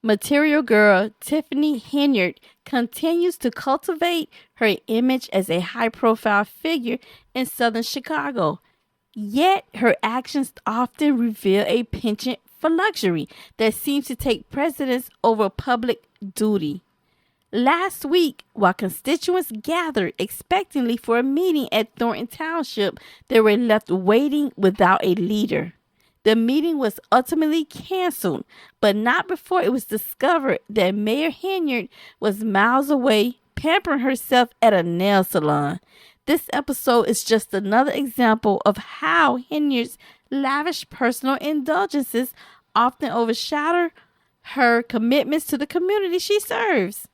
Material girl Tiffany Henyard continues to cultivate her image as a high profile figure in southern Chicago. Yet her actions often reveal a penchant for luxury that seems to take precedence over public duty. Last week, while constituents gathered expectantly for a meeting at Thornton Township, they were left waiting without a leader. The meeting was ultimately canceled, but not before it was discovered that Mayor Henyard was miles away pampering herself at a nail salon. This episode is just another example of how Henyard's lavish personal indulgences often overshadow her commitments to the community she serves.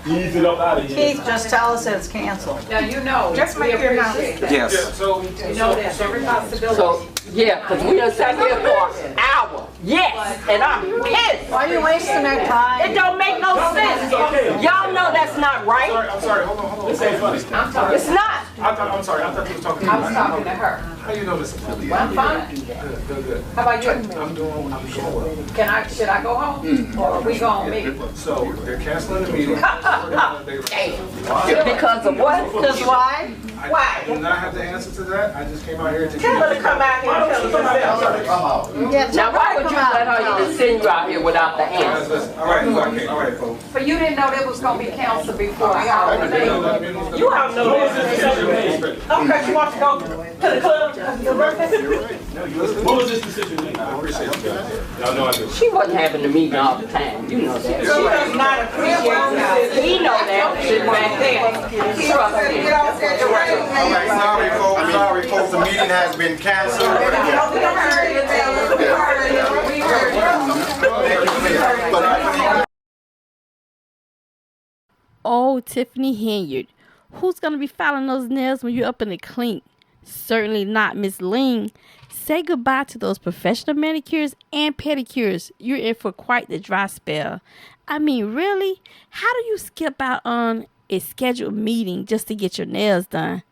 Ease it up out of here. Keith, just tell us that it's canceled. Now you know. Just make your mouth. Yes. Yeah, so, You know there's every possibility. So, yeah, because we done sat here for an hour. Yes, and I'm pissed. Why are you wasting our It time? don't make no sense. Y'all know that's not right. I'm sorry, hold on. This ain't funny. I'm talking. It's not. I'm sorry, I thought you was talking to I me. was talking to her. How you know this? Well, I'm fine. Good. How about you? I'm doing well. Should I go home? Or are we going to meet? So, they're canceling the meeting. Because of what? Because why? I do not have the answer to that. I just came out here to Tell her to come out here and tell us herself. Yeah, Now, why would you let her just send you out here without the answer? Listen, all right, folks. But you didn't know that was going to be canceled before y'all were there. You have no business. Okay, you want to go to the club? What was this decision made? I appreciate you guys. Y'all know I do. She wasn't having the meeting all the time. You know that. She does not appreciate it. He know that. Sit back there. Trust me. All right, sorry folks, the meeting has been canceled. Oh, Tiffany Henyard, who's going to be filing those nails when you're up in the clink? Certainly not Miss Ling. Say goodbye to those professional manicures and pedicures. You're in for quite the dry spell. I mean, really? How do you skip out on a scheduled meeting just to get your nails done?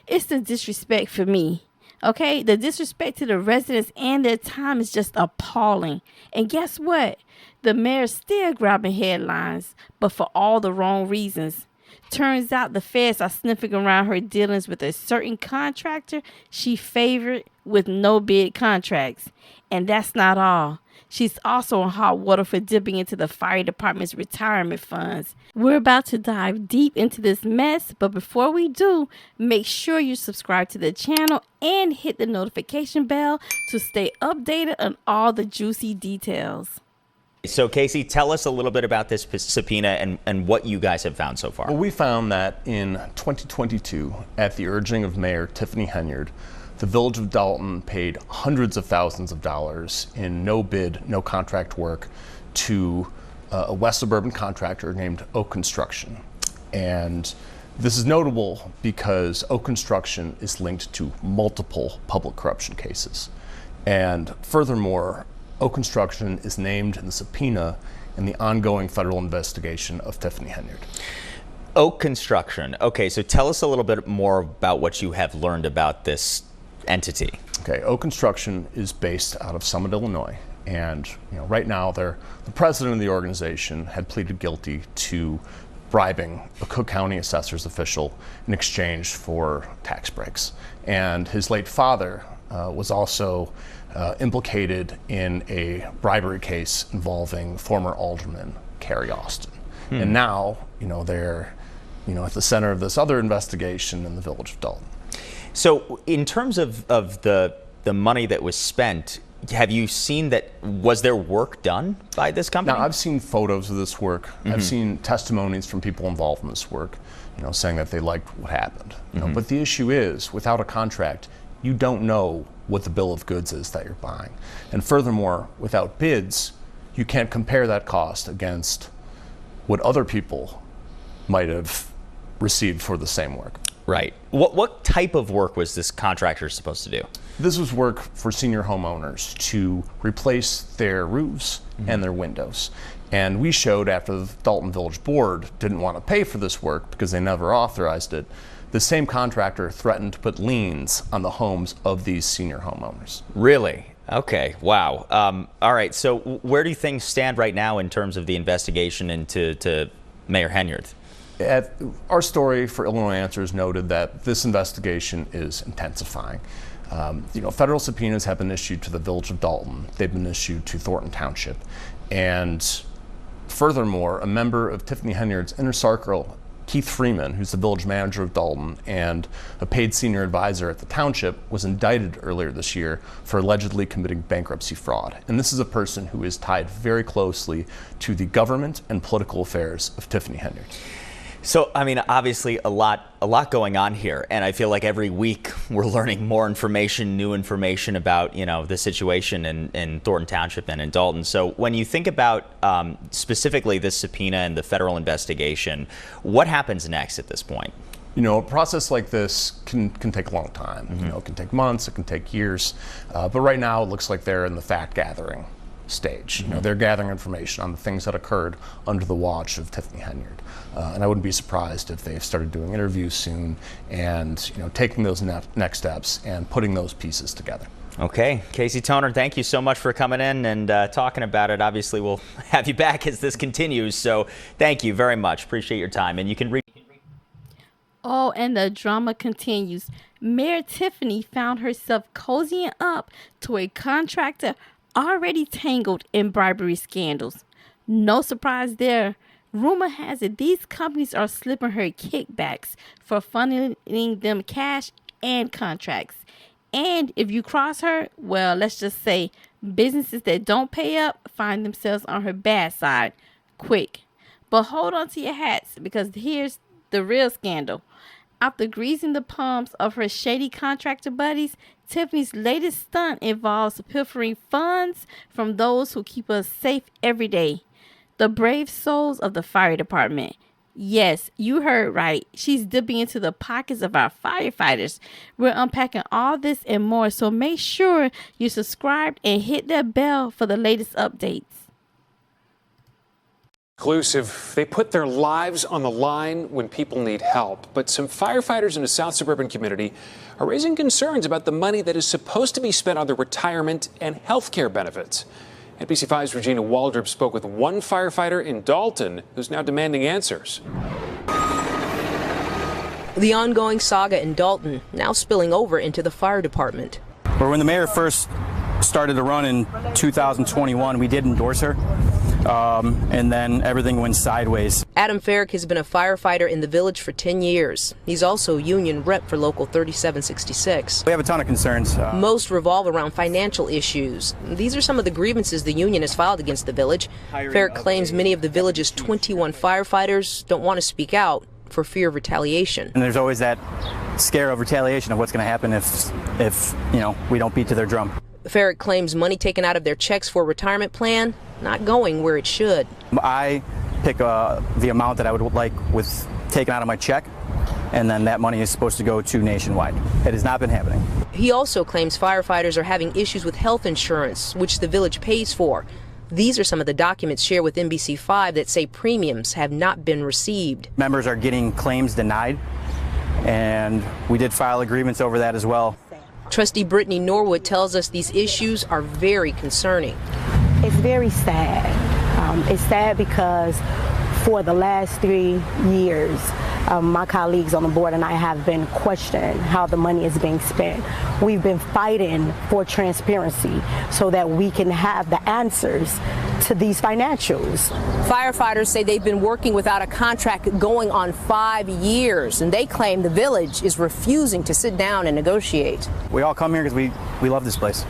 It's the disrespect for me. Okay, the disrespect to the residents and their time is just appalling. And guess what? The mayor's still grabbing headlines, but for all the wrong reasons. Turns out the feds are sniffing around her dealings with a certain contractor she favored with no bid contracts. And that's not all. She's also in hot water for dipping into the fire department's retirement funds. We're about to dive deep into this mess, but before we do, make sure you subscribe to the channel and hit the notification bell to stay updated on all the juicy details. So, Casey, tell us a little bit about this subpoena and what you guys have found so far. Well, we found that in 2022, at the urging of Mayor Tiffany Henyard, the Village of Dolton paid hundreds of thousands of dollars in no bid, no contract work to a West Suburban contractor named Oak Construction. And this is notable because Oak Construction is linked to multiple public corruption cases. And furthermore, Oak Construction is named in the subpoena in the ongoing federal investigation of Tiffany Henyard. Oak Construction. Okay, so tell us a little bit more about what you have learned about this entity. Okay, Oak Construction is based out of Summit, Illinois, and right now the president of the organization had pleaded guilty to bribing a Cook County assessor's official in exchange for tax breaks. And his late father was also implicated in a bribery case involving former alderman Carrie Austin. And now, they're at the center of this other investigation in the Village of Dolton. So in terms of the money that was spent, have you seen that, was there work done by this company? Now, I've seen photos of this work. I've seen testimonies from people involved in this work, saying that they liked what happened. But the issue is, without a contract, you don't know what the bill of goods is that you're buying. And furthermore, without bids, you can't compare that cost against what other people might have received for the same work. Right. What type of work was this contractor supposed to do? This was work for senior homeowners to replace their roofs and their windows. And we showed, after the Dolton Village Board didn't want to pay for this work because they never authorized it, the same contractor threatened to put liens on the homes of these senior homeowners. Really? Okay, wow. All right, so where do things stand right now in terms of the investigation into Mayor Henyard? Our story for Illinois Answers noted that this investigation is intensifying. Federal subpoenas have been issued to the Village of Dolton. They've been issued to Thornton Township. And furthermore, a member of Tiffany Henyard's inner circle, Keith Freeman, who's the village manager of Dolton and a paid senior advisor at the township, was indicted earlier this year for allegedly committing bankruptcy fraud. And this is a person who is tied very closely to the government and political affairs of Tiffany Henyard. So, I mean, obviously a lot going on here, and I feel like every week we're learning more information, new information about, the situation in Thornton Township and in Dolton. So when you think about specifically this subpoena and the federal investigation, what happens next at this point? A process like this can take a long time. Mm-hmm. It can take months, it can take years, but right now it looks like they're in the fact-gathering stage. Mm-hmm. They're gathering information on the things that occurred under the watch of Tiffany Henyard. And I wouldn't be surprised if they've started doing interviews soon and taking those next steps and putting those pieces together. Okay, Casey Toner, thank you so much for coming in and talking about it. Obviously, we'll have you back as this continues. So thank you very much. Appreciate your time. And you can read. Oh, and the drama continues. Mayor Tiffany found herself cozying up to a contractor already tangled in bribery scandals. No surprise there. Rumor has it these companies are slipping her kickbacks for funneling them cash and contracts. And if you cross her, well, let's just say businesses that don't pay up find themselves on her bad side quick. But hold on to your hats, because here's the real scandal. After greasing the palms of her shady contractor buddies, Tiffany's latest stunt involves pilfering funds from those who keep us safe every day. The brave souls of the fire department. Yes, you heard right. She's dipping into the pockets of our firefighters. We're unpacking all this and more, so make sure you subscribe and hit that bell for the latest updates. Exclusive. They put their lives on the line when people need help. But some firefighters in a South suburban community are raising concerns about the money that is supposed to be spent on their retirement and health care benefits. NBC5's Regina Waldrop spoke with one firefighter in Dolton who's now demanding answers. The ongoing saga in Dolton now spilling over into the fire department. But when the mayor first started to run in 2021, we did endorse her. And then everything went sideways. Adam Farrick has been a firefighter in the village for 10 years. He's also union rep for Local 3766. We have a ton of concerns. Most revolve around financial issues. These are some of the grievances the union has filed against the village. Farrick claims many of the village's 21 firefighters don't want to speak out for fear of retaliation. And there's always that scare of retaliation of what's going to happen if we don't beat to their drum. Farrick claims money taken out of their checks for a retirement plan not going where it should. I pick the amount that I would like with taken out of my check, and then that money is supposed to go to Nationwide. It has not been happening. He also claims firefighters are having issues with health insurance, which the village pays for. These are some of the documents shared with NBC5 that say premiums have not been received. Members are getting claims denied, and we did file agreements over that as well. Trustee Brittany Norwood tells us these issues are very concerning. It's very sad. It's sad because for the last 3 years, my colleagues on the board and I have been questioning how the money is being spent. We've been fighting for transparency so that we can have the answers to these financials. Firefighters say they've been working without a contract going on 5 years, and they claim the village is refusing to sit down and negotiate. We all come here because we love this place.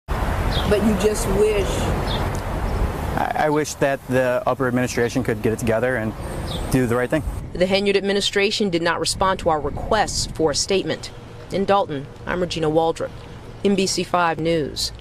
But you just wish? I wish that the upper administration could get it together and do the right thing. The Henyard administration did not respond to our requests for a statement. In Dolton, I'm Regina Waldrop, NBC5 News.